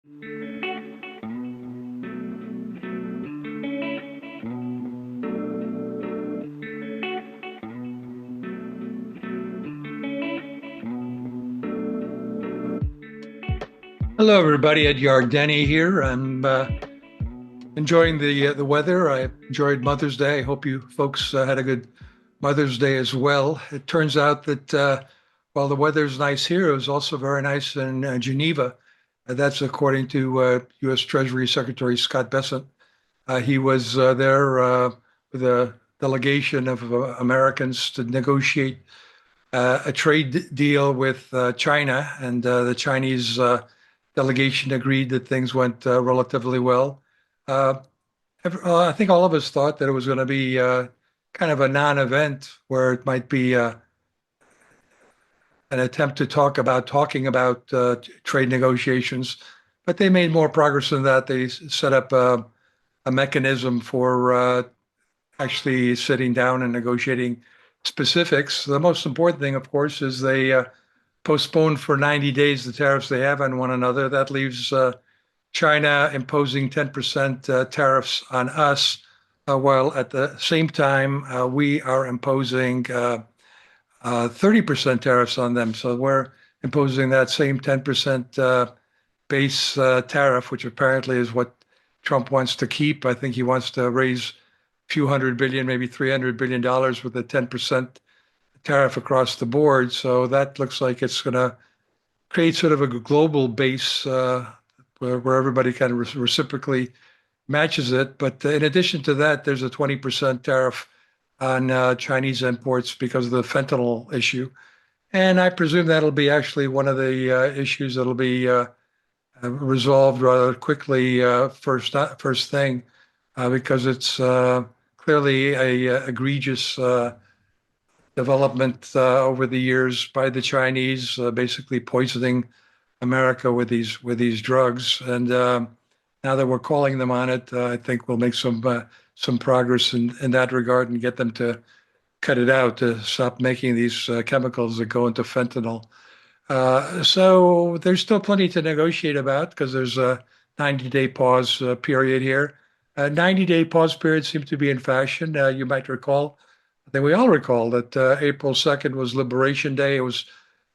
Hello, everybody. Ed Yardeni here. I'm enjoying the weather. I enjoyed Mother's Day. I hope you folks had a good Mother's Day as well. It turns out that while the weather's nice here, it was also very nice in Geneva. That's according to U.S. Treasury Secretary Scott Bessent. He was there with a delegation of Americans to negotiate a trade deal with China, and the Chinese delegation agreed that things went relatively well. Uh, I think all of us thought that it was going to be kind of a non-event where it might be an attempt to talking about trade negotiations, but they made more progress than that. They set up a mechanism for actually sitting down and negotiating specifics. The most important thing, of course, is they postponed for 90 days the tariffs they have on one another. That leaves China imposing 10% tariffs on us, while at the same time, we are imposing 30% tariffs on them. So we're imposing that same 10% base tariff, which apparently is what Trump wants to keep. I think he wants to raise a few hundred billion, maybe $300 billion with a 10% tariff across the board. So that looks like it's going to create sort of a global base where everybody kind of reciprocally matches it. But in addition to that, there's a 20% tariff on Chinese imports because of the fentanyl issue. And I presume that'll be actually one of the issues that'll be resolved rather quickly first thing, because it's clearly a egregious development over the years by the Chinese, basically poisoning America with these drugs. And now that we're calling them on it, I think we'll make some progress in that regard and get them to cut it out, to stop making these chemicals that go into fentanyl. So there's still plenty to negotiate about because there's a 90-day pause period here. 90-day pause period seems to be in fashion. You might recall, I think we all recall that April 2nd was Liberation Day. It was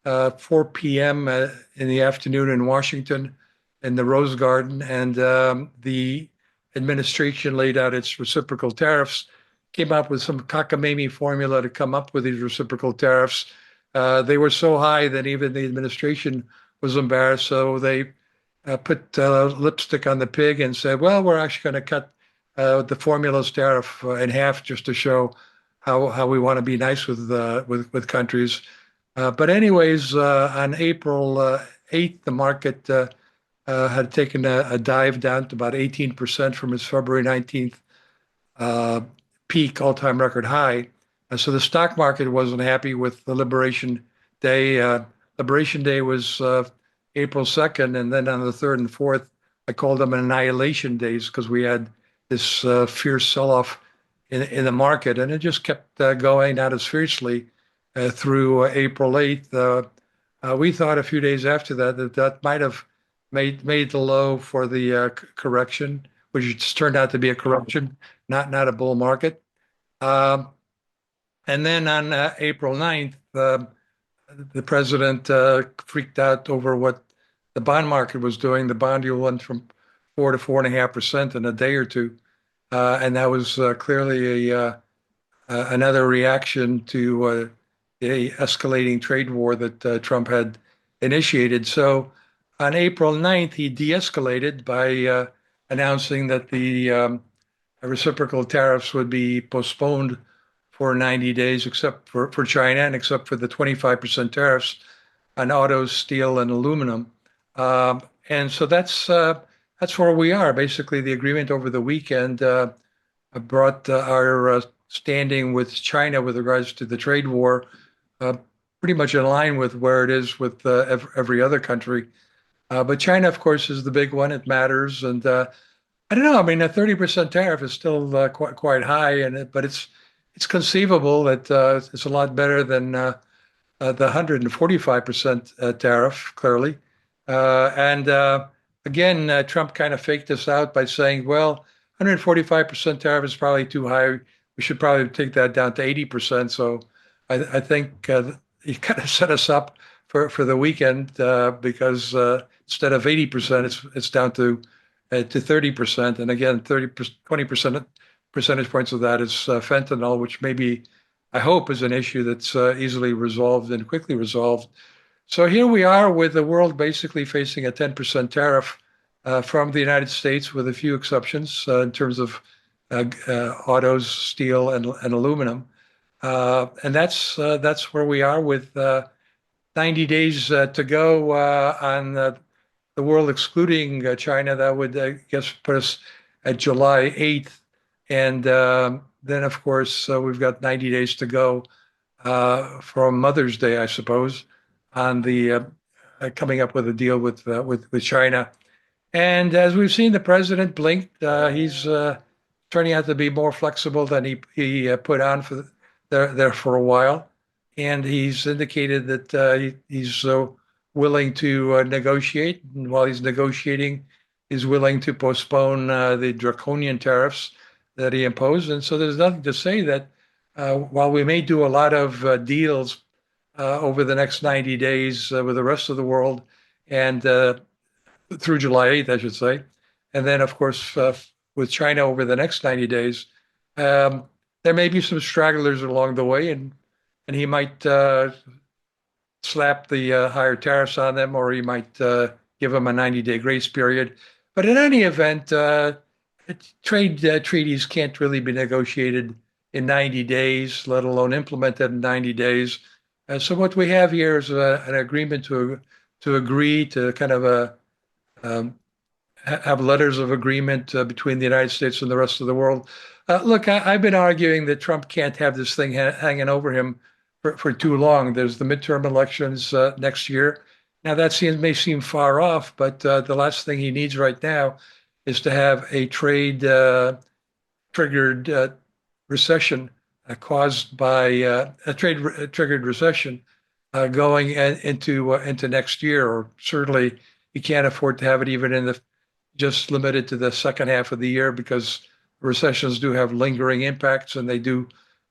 4 p.m. In the afternoon in Washington in the Rose Garden, and the administration laid out its reciprocal tariffs, came up with some cockamamie formula to come up with these reciprocal tariffs. They were so high that even the administration was embarrassed. So they put lipstick on the pig and said, well, we're actually going to cut the formula's tariff in half just to show how we want to be nice with countries. But anyways, on April 8th, the market had taken a dive down to about 18% from its February 19th peak, all-time record high. So the stock market wasn't happy with the Liberation Day. Liberation Day was April 2nd, and then on the 3rd and 4th, I called them annihilation days because we had this fierce sell-off in the market, and it just kept going, not as fiercely through April 8th. We thought a few days after that might have made the low for the correction, which turned out to be a correction, not a bull market. And then on April 9th, the president freaked out over what the bond market was doing. The bond yield went from 4 to 4.5% in a day or two. And that was clearly another reaction to the escalating trade war that Trump had initiated. So on April 9th, he de-escalated by announcing that the reciprocal tariffs would be postponed for 90 days, except for China and except for the 25% tariffs on autos, steel, and aluminum. And so that's where we are. Basically, the agreement over the weekend brought our standing with China with regards to the trade war pretty much in line with where it is with every other country. But China, of course, is the big one. It matters. And I don't know. I mean, a 30% tariff is still quite high, but it's conceivable that it's a lot better than the 145% tariff, clearly. And again, Trump kind of faked this out by saying, well, 145% tariff is probably too high. We should probably take that down to 80%. So I think he kind of set us up for the weekend because instead of 80%, it's down to 30%. And again, 20% percentage points of that is fentanyl, which maybe I hope is an issue that's easily resolved and quickly resolved. So here we are with the world basically facing a 10% tariff from the United States, with a few exceptions in terms of autos, steel, and aluminum. And that's where we are with 90 days to go on the world excluding China. That would, I guess, put us at July 8th. And then, of course, we've got 90 days to go for Mother's Day, I suppose, on the coming up with a deal with China. And as we've seen, the president blinked. He's turning out to be more flexible than he put on for there for a while, and he's indicated that he's willing to negotiate. And while he's negotiating, he's willing to postpone the draconian tariffs that he imposed. And so there's nothing to say that while we may do a lot of deals over the next 90 days with the rest of the world, and through July 8th, I should say. And then, of course, with China over the next 90 days, there may be some stragglers along the way, and he might slap the higher tariffs on them, or he might give them a 90-day grace period. But in any event, trade treaties can't really be negotiated in 90 days, let alone implemented in 90 days. So what we have here is an agreement to agree to kind of have letters of agreement between the United States and the rest of the world. Look, I've been arguing that Trump can't have this thing hanging over him for too long. There's the midterm elections next year. Now, that may seem far off, but the last thing he needs right now is to have a trade-triggered recession caused by a trade-triggered recession going into next year, or certainly he can't afford to have it even in just limited to the second half of the year, because recessions do have lingering impacts, and they do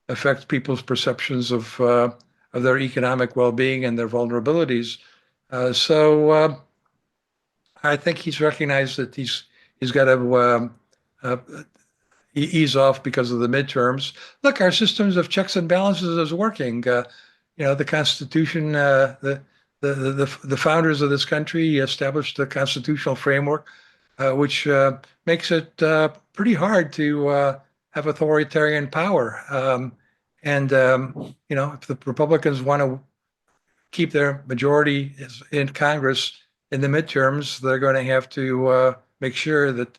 affect people's perceptions of their economic well-being and their vulnerabilities. So I think he's recognized that he's got to ease off because of the midterms. Look, our systems of checks and balances is working. The Constitution, the founders of this country established a constitutional framework, which makes it pretty hard to have authoritarian power. If the Republicans want to keep their majority in Congress in the midterms, they're going to have to make sure that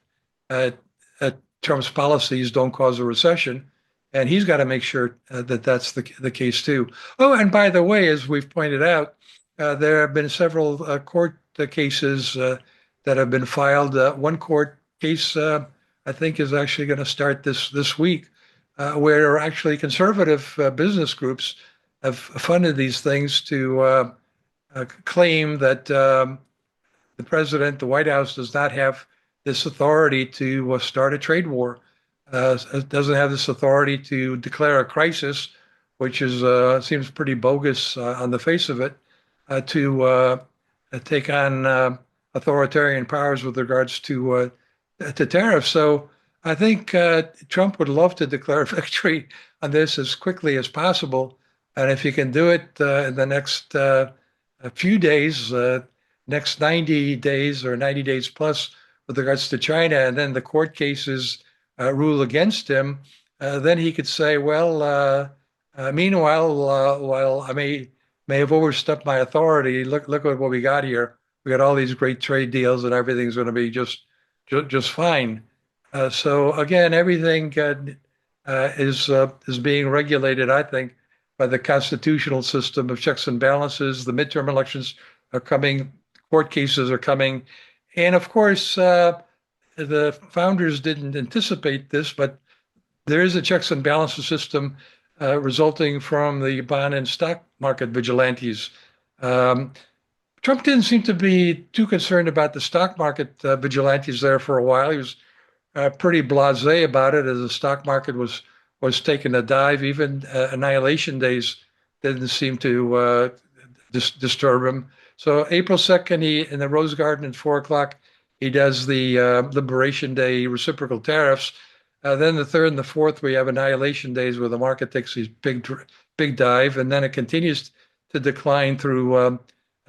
Trump's policies don't cause a recession. And he's got to make sure that that's the case too. Oh, and by the way, as we've pointed out, there have been several court cases that have been filed. One court case, I think, is actually going to start this week, where actually conservative business groups have funded these things to claim that the president, the White House, does not have this authority to start a trade war. It doesn't have this authority to declare a crisis, which seems pretty bogus on the face of it, to take on authoritarian powers with regards to tariffs. So I think Trump would love to declare victory on this as quickly as possible. And if he can do it in the next few days, next 90 days or 90 days plus with regards to China, and then the court cases rule against him, then he could say, well, meanwhile, while I may have overstepped my authority, look at what we got here. We got all these great trade deals, and everything's going to be just fine. So again, everything is being regulated, I think, by the constitutional system of checks and balances. The midterm elections are coming, court cases are coming, and of course, the founders didn't anticipate this, but there is a checks and balances system resulting from the bond and stock market vigilantes. Trump didn't seem to be too concerned about the stock market vigilantes there for a while. He was pretty blasé about it as the stock market was taking a dive. Even annihilation days didn't seem to disturb him. So April 2nd, he in the Rose Garden at 4 o'clock, he does the Liberation Day reciprocal tariffs. Then the third and the fourth, we have annihilation days where the market takes these big dive, and then it continues to decline through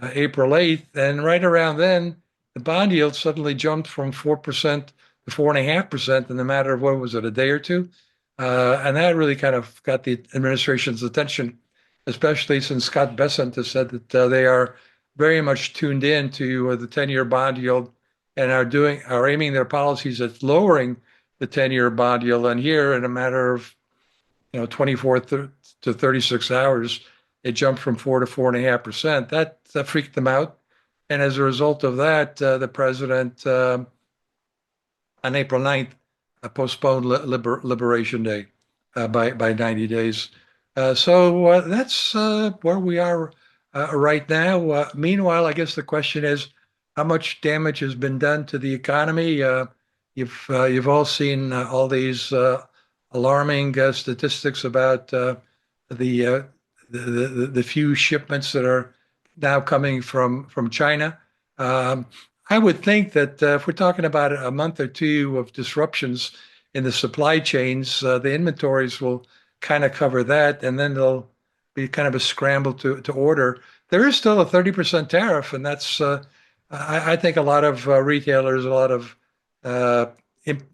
April 8th. And right around then, the bond yield suddenly jumped from 4% to 4.5% in the matter of, what was it, a day or two? And that really kind of got the administration's attention, especially since Scott Bessent has said that they are very much tuned in to the 10-year bond yield and are aiming their policies at lowering the 10-year bond yield. And here, in a matter of 24 to 36 hours, it jumped from 4 to 4.5%. That freaked them out. And as a result of that, the president on April 9th postponed Liberation Day by 90 days. So that's where we are right now. Meanwhile, I guess the question is, how much damage has been done to the economy? You've all seen all these alarming statistics about the few shipments that are now coming from China. I would think that if we're talking about a month or two of disruptions in the supply chains, the inventories will kind of cover that, and then there'll be kind of a scramble to order. There is still a 30% tariff, and that's I think a lot of retailers, a lot of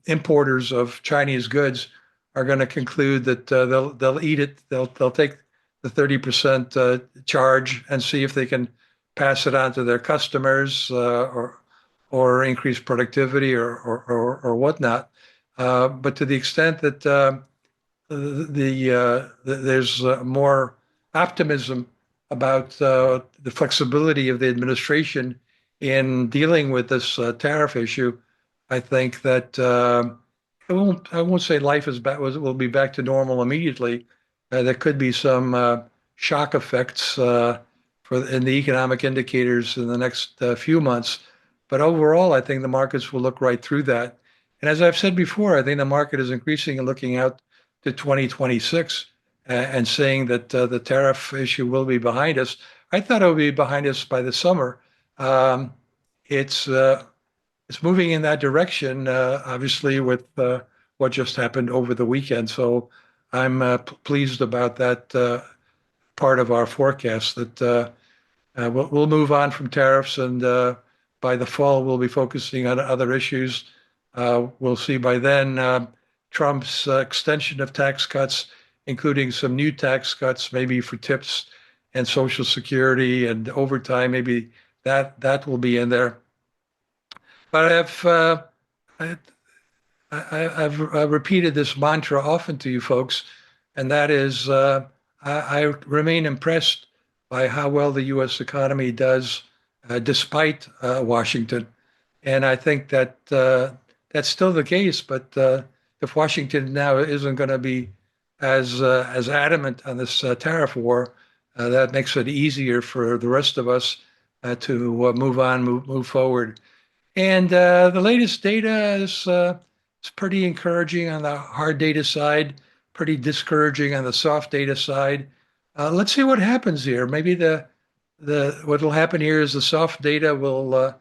importers of Chinese goods are going to conclude that they'll eat it. They'll take the 30% charge and see if they can pass it on to their customers or increase productivity or whatnot. But to the extent that there's more optimism about the flexibility of the administration in dealing with this tariff issue, I think that I won't say life will be back to normal immediately. There could be some shock effects in the economic indicators in the next few months. But overall, I think the markets will look right through that. And as I've said before, I think the market is increasingly looking out to 2026 and saying that the tariff issue will be behind us. I thought it would be behind us by the summer. It's moving in that direction, obviously, with what just happened over the weekend. So I'm pleased about that part of our forecast that we'll move on from tariffs, and by the fall, we'll be focusing on other issues. We'll see by then Trump's extension of tax cuts, including some new tax cuts, maybe for tips and Social Security and overtime. Maybe that will be in there. But I've repeated this mantra often to you folks, and that is I remain impressed by how well the U.S. economy does despite Washington. And I think that that's still the case. But if Washington now isn't going to be as adamant on this tariff war, that makes it easier for the rest of us to move forward. And the latest data is pretty encouraging on the hard data side, pretty discouraging on the soft data side. Let's see what happens here. Maybe what will happen here is the soft data will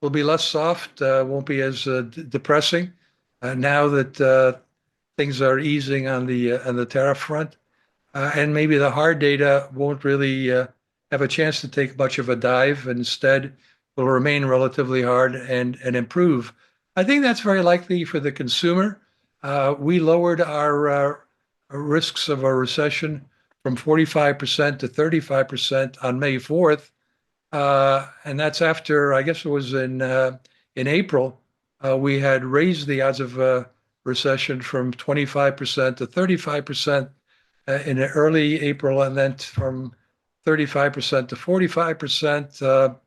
be less soft, won't be as depressing now that things are easing on the tariff front, and maybe the hard data won't really have a chance to take much of a dive. Instead, will remain relatively hard and improve. I think that's very likely for the consumer. We lowered our risks of a recession from 45% to 35% on May 4th. And that's after, I guess it was in April, we had raised the odds of a recession from 25% to 35% in early April, and then from 35% to 45%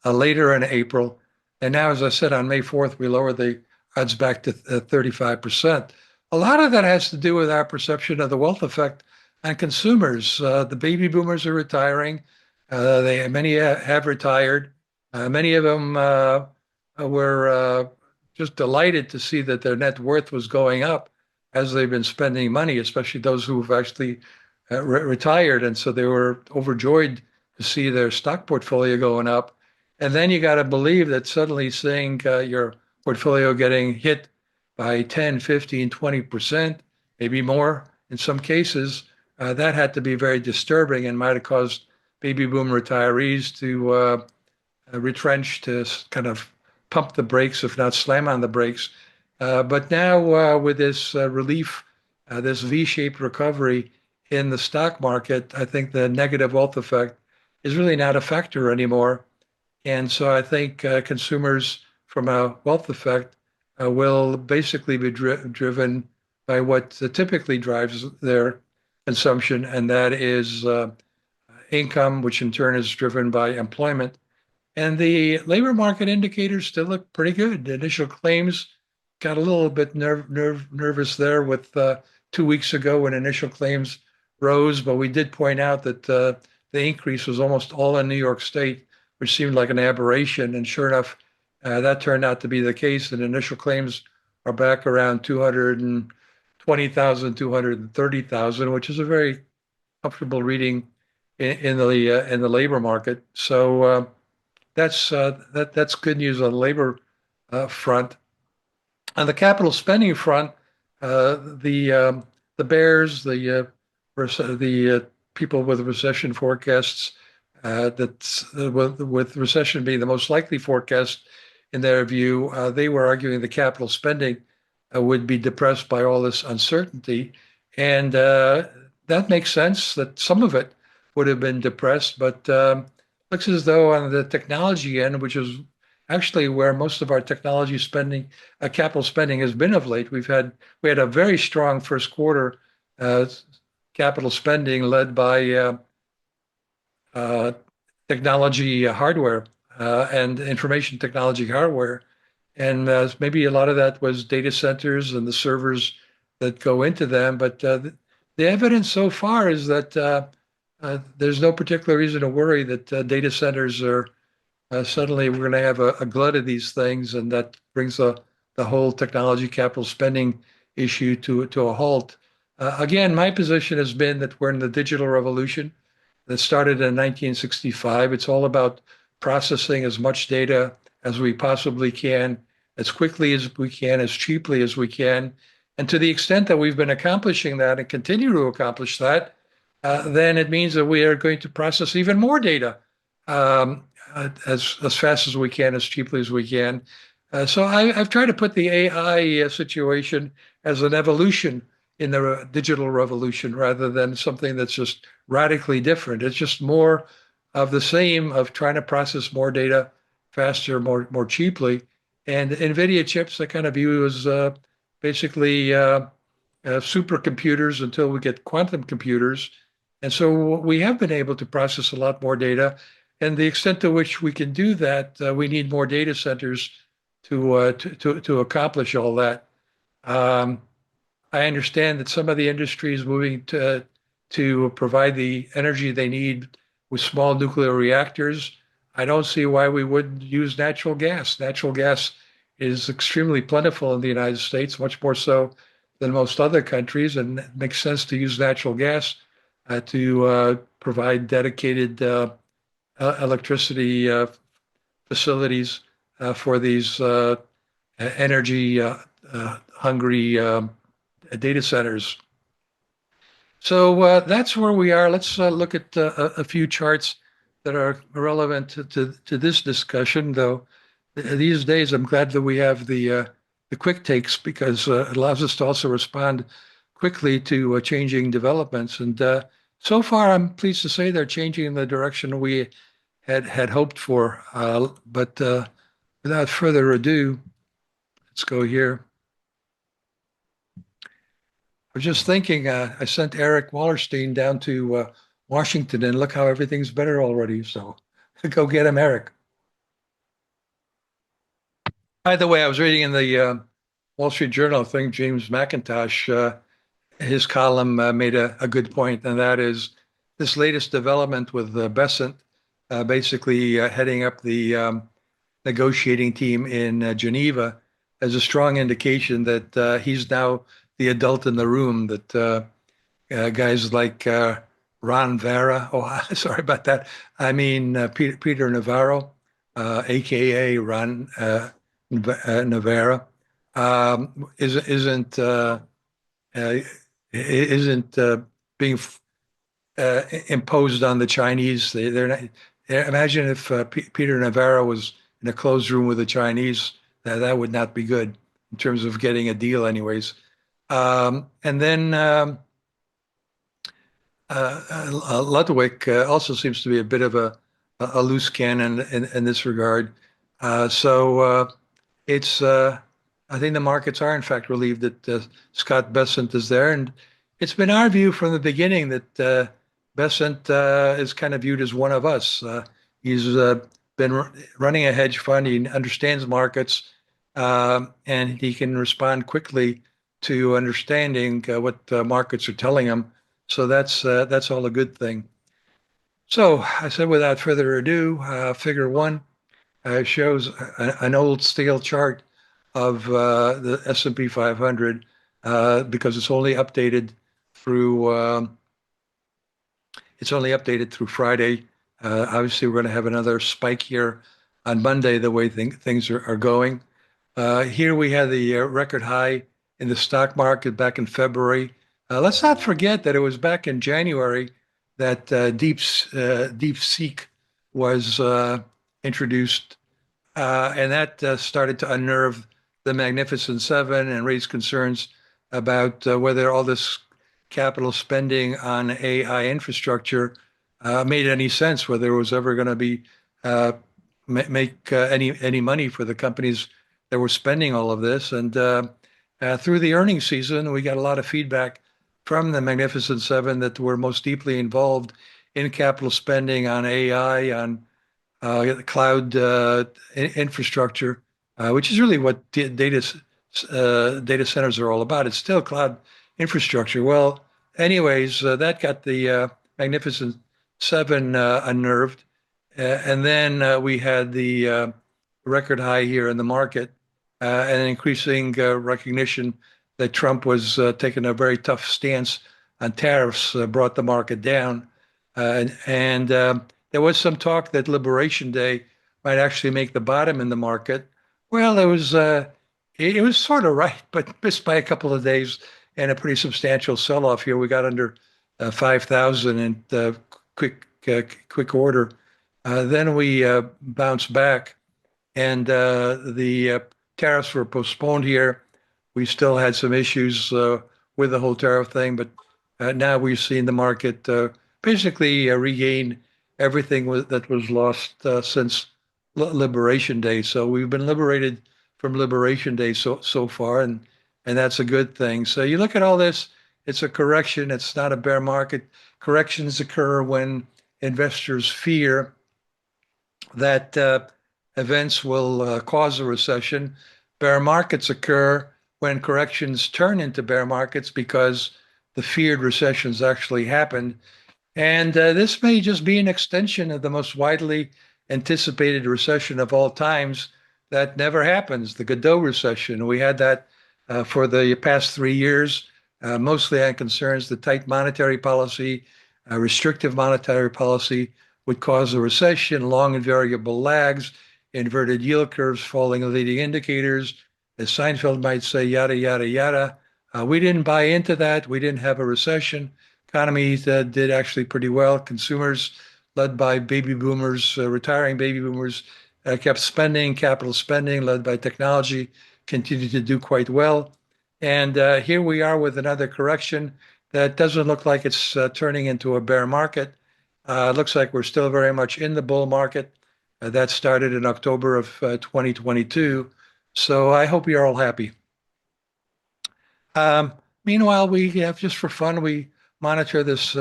later in April. And now, as I said, on May 4th, we lowered the odds back to 35%. A lot of that has to do with our perception of the wealth effect on consumers. The baby boomers are retiring. Many have retired. Many of them were just delighted to see that their net worth was going up as they've been spending money, especially those who've actually retired. And so they were overjoyed to see their stock portfolio going up. And then you got to believe that suddenly seeing your portfolio getting hit by 10, 15, 20%, maybe more in some cases, that had to be very disturbing and might have caused baby boom retirees to retrench, to kind of pump the brakes, if not slam on the brakes. But now with this relief, this V-shaped recovery in the stock market, I think the negative wealth effect is really not a factor anymore. And so I think consumers from a wealth effect will basically be driven by what typically drives their consumption, and that is income, which in turn is driven by employment. And the labor market indicators still look pretty good. The initial claims got a little bit nervous there with 2 weeks ago when initial claims rose, but we did point out that the increase was almost all in New York State, which seemed like an aberration. And sure enough, that turned out to be the case. And initial claims are back around 220,000, 230,000, which is a very comfortable reading in the labor market. So that's good news on the labor front. On the capital spending front, the bears, the people with recession forecasts, with recession being the most likely forecast in their view, they were arguing the capital spending would be depressed by all this uncertainty, and that makes sense that some of it would have been depressed, but looks as though on the technology end, which is actually where most of our technology spending, capital spending has been of late. We had a very strong first quarter capital spending led by technology hardware and information technology hardware. And maybe a lot of that was data centers and the servers that go into them. But the evidence so far is that there's no particular reason to worry that data centers are suddenly we're going to have a glut of these things, and that brings the whole technology capital spending issue to a halt. Again, my position has been that we're in the digital revolution that started in 1965. It's all about processing as much data as we possibly can, as quickly as we can, as cheaply as we can. And to the extent that we've been accomplishing that and continue to accomplish that, then it means that we are going to process even more data as fast as we can, as cheaply as we can. So I've tried to put the AI situation as an evolution in the digital revolution rather than something that's just radically different. It's just more of the same, of trying to process more data faster, more cheaply. And NVIDIA chips I kind of view as basically supercomputers until we get quantum computers. And so we have been able to process a lot more data. And the extent to which we can do that, we need more data centers to accomplish all that. I understand that some of the industry is moving to provide the energy they need with small nuclear reactors. I don't see why we wouldn't use natural gas. Natural gas is extremely plentiful in the United States, much more so than most other countries, and it makes sense to use natural gas to provide dedicated electricity facilities for these energy hungry data centers. So that's where we are. Let's look at a few charts that are relevant to this discussion, though. These days, I'm glad that we have the quick takes because it allows us to also respond quickly to changing developments. And so far, I'm pleased to say they're changing in the direction we had hoped for. But without further ado, let's go here. I was just thinking, I sent Eric Wallerstein down to Washington, and look how everything's better already. So go get him, Eric. By the way, I was reading in the Wall Street Journal, I think James McIntosh, his column made a good point, and that is this latest development with Besant basically heading up the negotiating team in Geneva, as a strong indication that he's now the adult in the room, that guys like Ron Vera, oh, sorry about that. I mean, Peter Navarro, AKA Ron Navarra, isn't uh, isn't being imposed on the Chinese. They're not. Imagine if Peter Navarro was in a closed room with the Chinese. That would not be good in terms of getting a deal, anyways. And then Ludwig also seems to be a bit of a loose cannon in this regard. So it's I think the markets are in fact relieved that Scott Bessent is there, and it's been our view from the beginning that Bessent is kind of viewed as one of us. He's been running a hedge fund. He understands markets, and he can respond quickly to understanding what markets are telling him. So that's all a good thing. So I said, without further ado, figure one shows an old stale chart of the S&P 500 because it's only updated through Friday. Obviously, we're going to have another spike here on Monday, the way things are going. Here we had the record high in the stock market back in February. Let's not forget that it was back in January that DeepSeek was introduced, and that started to unnerve the Magnificent Seven and raise concerns about whether all this capital spending on AI infrastructure made any sense, whether it was ever going to be make any money for the companies that were spending all of this. And through the earnings season, we got a lot of feedback from the Magnificent Seven that were most deeply involved in capital spending on AI, on cloud infrastructure, which is really what data centers are all about. It's still cloud infrastructure. Well, anyways, that got the Magnificent Seven unnerved. And then we had the record high here in the market and increasing recognition that Trump was taking a very tough stance on tariffs, brought the market down. And there was some talk that Liberation Day might actually make the bottom in the market. Well, it was sort of right, but missed by a couple of days and a pretty substantial sell-off here. We got under 5,000 in quick order. Then we bounced back, and the tariffs were postponed here. We still had some issues with the whole tariff thing, but now we've seen the market basically regain everything that was lost since Liberation Day. So we've been liberated from Liberation Day so far, and that's a good thing. So you look at all this, it's a correction. It's not a bear market. Corrections occur when investors fear that events will cause a recession. Bear markets occur when corrections turn into bear markets because the feared recessions actually happened. And this may just be an extension of the most widely anticipated recession of all times that never happens, the Godot recession. We had that for the past 3 years, mostly on concerns that tight monetary policy, restrictive monetary policy would cause a recession, long and variable lags, inverted yield curves, falling leading indicators. As Seinfeld might say, yada, yada, yada. We didn't buy into that. We didn't have a recession. Economy did actually pretty well. Consumers, led by baby boomers, retiring baby boomers, kept spending. Capital spending, led by technology, continued to do quite well. And here we are with another correction that doesn't look like it's turning into a bear market. It looks like we're still very much in the bull market. That started in October of 2022. So I hope you're all happy. Meanwhile, we have, just for fun, we monitor this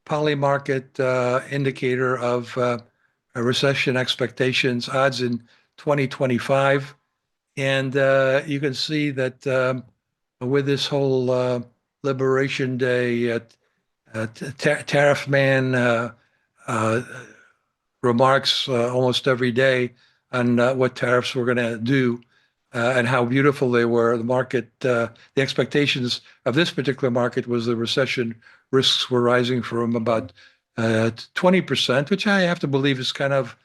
poly market indicator of recession expectations, odds in 2025. And you can see that with this whole Liberation Day tariff man remarks almost every day on what tariffs were going to do and how beautiful they were. The market, the expectations of this particular market was the recession risks were rising from about 20%, which I have to believe is kind of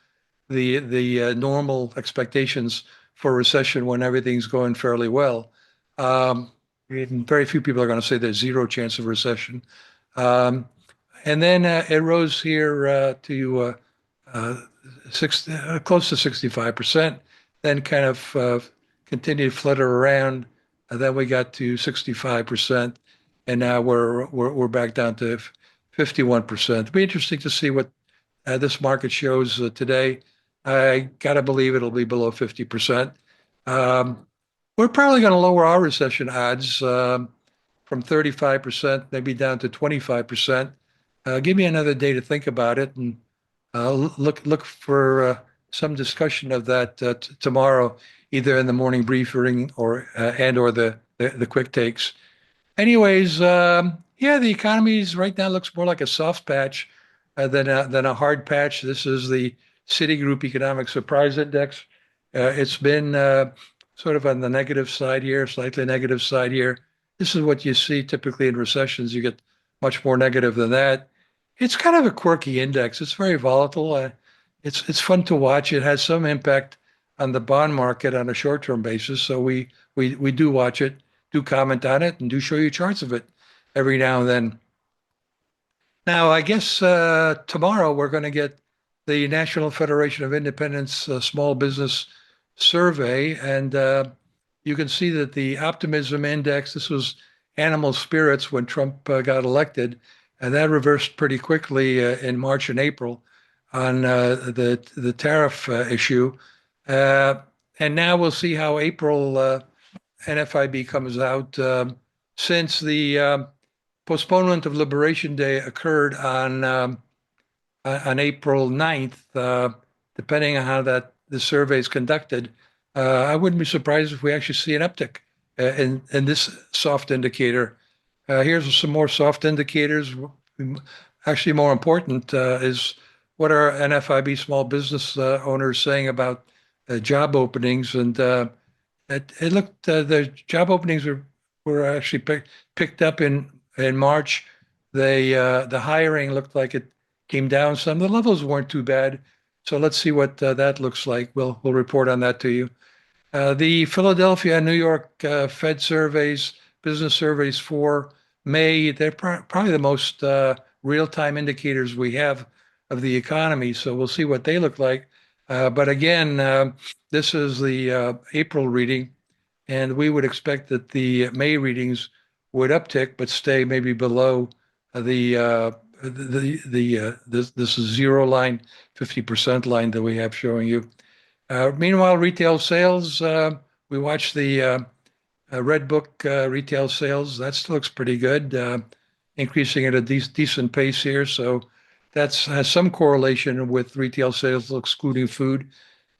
the normal expectations for recession when everything's going fairly well. Very few people are going to say there's zero chance of recession. Um, and then it rose here to close to 65%, then kind of continued to flutter around. And then we got to 65%, and now we're back down to 51%. It'll be interesting to see what this market shows today. I gotta believe it'll be below 50%. Um, we're probably going to lower our recession odds from 35% maybe down to 25%. Give me another day to think about it, and look for some discussion of that tomorrow, either in the morning briefing or or the quick takes. Anyways, yeah, the economy right now looks more like a soft patch than a hard patch. This is the Citigroup Economic Surprise Index. It's been sort of on the negative side here, slightly negative side here. This is what you see typically in recessions. You get much more negative than that. It's kind of a quirky index. It's very volatile. It's fun to watch. It has some impact on the bond market on a short-term basis. So we do watch it, do comment on it, and do show you charts of it every now and then. Now, I guess tomorrow we're going to get the National Federation of Independents Small Business Survey, and you can see that the optimism index, this was animal spirits when Trump got elected, and that reversed pretty quickly in March and April on the tariff issue. And now we'll see how April NFIB comes out since the postponement of Liberation Day occurred on April 9th, depending on how the survey is conducted. I wouldn't be surprised if we actually see an uptick in this soft indicator. Here's some more soft indicators. Actually, more important is what are NFIB small business owners saying about job openings, and it looked the job openings were actually picked up in March. The hiring looked like it came down some. The levels weren't too bad, so let's see what that looks like. We'll report on that to you. The Philadelphia and New York Fed surveys, business surveys for May, they're probably the most real-time indicators we have of the economy. So we'll see what they look like. But again, this is the April reading, and we would expect that the May readings would uptick, but stay maybe below this is zero line, 50% line that we have showing you. Meanwhile, retail sales, we watched the Red Book retail sales. That still looks pretty good, increasing at a decent pace here. So that has some correlation with retail sales, excluding food.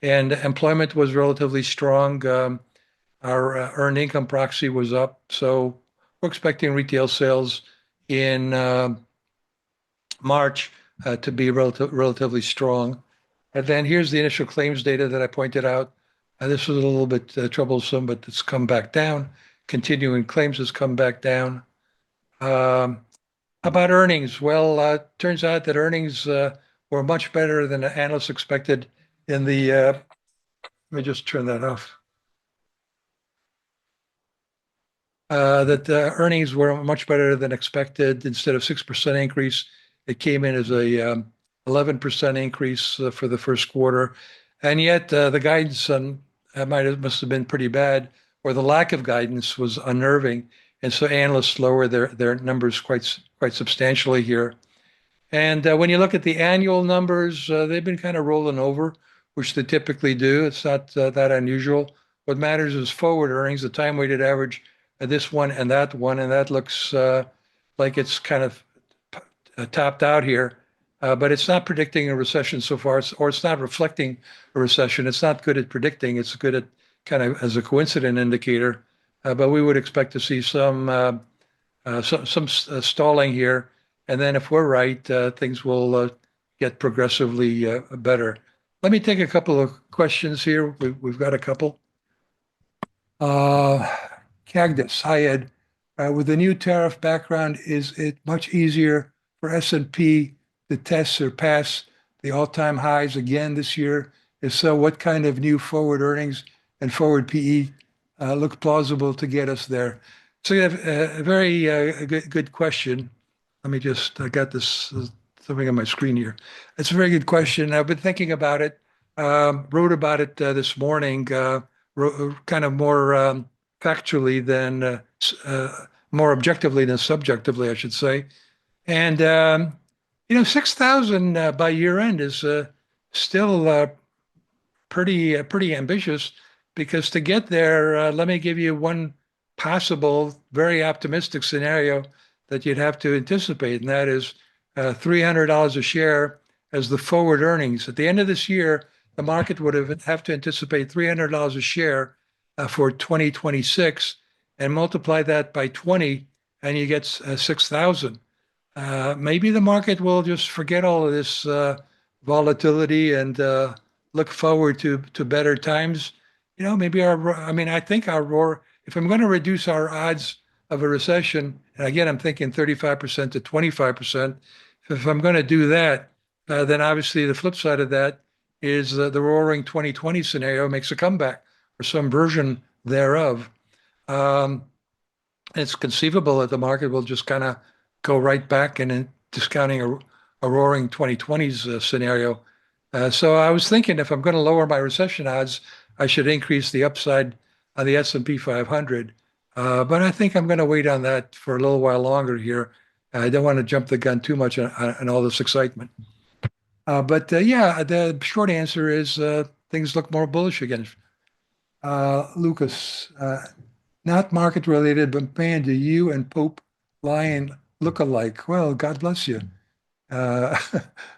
And employment was relatively strong. Our earned income proxy was up. So we're expecting retail sales in March to be relatively strong. And then here's the initial claims data that I pointed out. This was a little bit troublesome, but it's come back down. Continuing claims has come back down. About earnings, well, turns out that earnings were much better than the analysts expected in the, let me just turn that off. That earnings were much better than expected. Instead of 6% increase, it came in as a 11% increase for the first quarter. And yet the guidance must have been pretty bad, or the lack of guidance was unnerving. And so analysts lower their numbers quite substantially here. And when you look at the annual numbers, they've been kind of rolling over, which they typically do. It's not that unusual. What matters is forward earnings, the time-weighted average, this one, and that looks like it's kind of topped out here. But it's not predicting a recession so far, or it's not reflecting a recession. It's not good at predicting. It's good at kind of as a coincident indicator. But we would expect to see some stalling here. And then if we're right, things will get progressively better. Let me take a couple of questions here. We've got a couple. Uh, Cagdus, hi Ed. With the new tariff background, is it much easier for S&P to test or pass the all-time highs again this year? If so, what kind of new forward earnings and forward PE look plausible to get us there? So you have a very good question. Let me just, I got this something on my screen here. It's a very good question. I've been thinking about it, wrote about it this morning, kind of more factually than more objectively than subjectively, I should say. And 6,000 by year end is still pretty ambitious because to get there, let me give you one possible, very optimistic scenario that you'd have to anticipate, and that is $300 a share as the forward earnings. At the end of this year, the market would have to anticipate $300 a share for 2026 and multiply that by 20 and you get 6,000. Maybe the market will just forget all of this volatility and look forward to better times. Maybe I think our roar, if I'm going to reduce our odds of a recession, and again, I'm thinking 35% to 25%, if I'm going to do that, then obviously the flip side of that is the roaring 2020 scenario makes a comeback or some version thereof. It's conceivable that the market will just kind of go right back and discounting a roaring 2020s scenario. So I was thinking if I'm going to lower my recession odds, I should increase the upside on the S&P 500. But I think I'm going to wait on that for a little while longer here. I don't want to jump the gun too much on all this excitement. But yeah, the short answer is things look more bullish again. Lucas, not market related, but man, do you and Pope Lion look alike? Well, God bless you.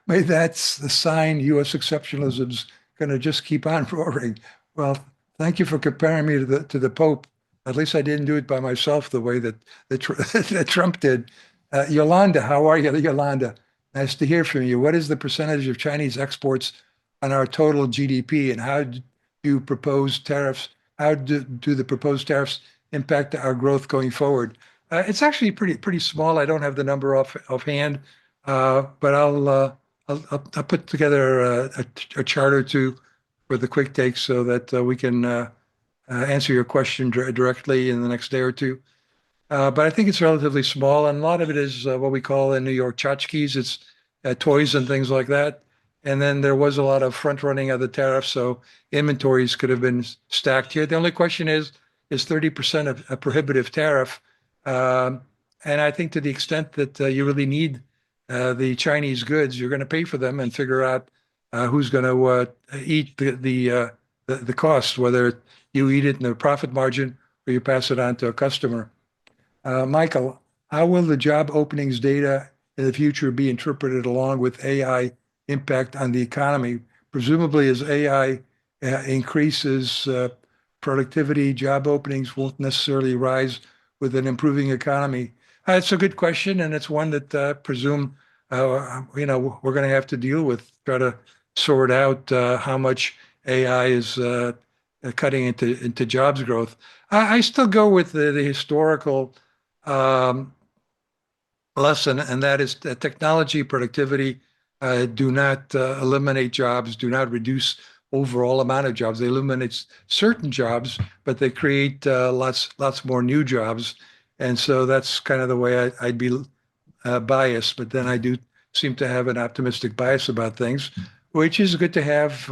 Maybe that's the sign U.S. exceptionalism's going to just keep on roaring. Well, thank you for comparing me to the Pope. At least I didn't do it by myself the way that Trump did. Yolanda, how are you, Yolanda? Nice to hear from you. What is the percentage of Chinese exports on our total GDP, and how do you propose tariffs? How do the proposed tariffs impact our growth going forward? It's actually pretty small. I don't have the number offhand, but I'll put together a chart or two for the quick takes so that we can answer your question directly in the next day or two. But I think it's relatively small, and a lot of it is what we call in New York tchotchkes. It's toys and things like that. And then there was a lot of front running of the tariffs, so inventories could have been stacked here. The only question is 30% of a prohibitive tariff? And I think to the extent that you really need the Chinese goods, you're going to pay for them and figure out who's going to eat the cost, whether you eat it in the profit margin or you pass it on to a customer. Michael, how will the job openings data in the future be interpreted along with AI impact on the economy? Presumably, as AI increases productivity, job openings won't necessarily rise with an improving economy. It's a good question, and it's one that I presume we're going to have to deal with, try to sort out how much AI is cutting into jobs growth. I still go with the historical lesson, and that is that technology, productivity do not eliminate jobs, do not reduce overall amount of jobs. They eliminate certain jobs, but they create lots more new jobs. And so that's kind of the way I'd be biased. But then I do seem to have an optimistic bias about things, which is good to have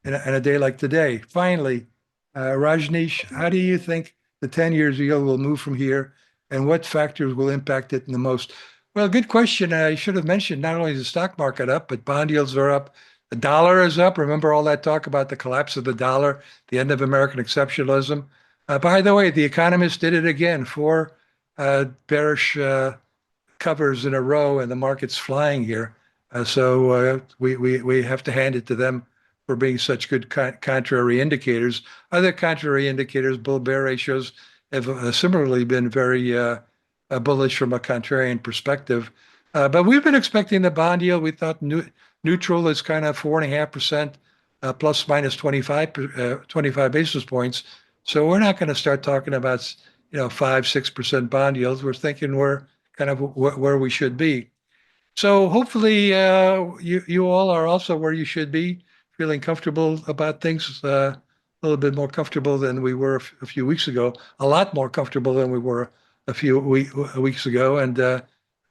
in a day like today. Finally, Rajneesh, how do you think the 10 years yield will move from here, and what factors will impact it the most? Well, good question. I should have mentioned not only is the stock market up, but bond yields are up. The dollar is up. Remember all that talk about the collapse of the dollar, the end of American exceptionalism? By the way, the economists did it again, 4 bearish covers in a row, and the market's flying here. So we have to hand it to them for being such good contrary indicators. Other contrary indicators, bull-bear ratios, have similarly been very bullish from a contrarian perspective. But we've been expecting the bond yield. We thought Neutral is kind of 4.5%, plus minus 25 basis points. So we're not going to start talking about, 5-6% bond yields. We're thinking we're kind of where we should be. So hopefully you all are also where you should be, feeling comfortable about things, a little bit more comfortable than we were a few weeks ago, a lot more comfortable than we were a few weeks ago. And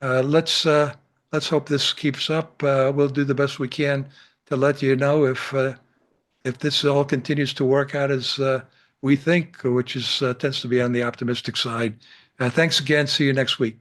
let's hope this keeps up. We'll do the best we can to let you know if this all continues to work out as we think, which is tends to be on the optimistic side. Thanks again. See you next week.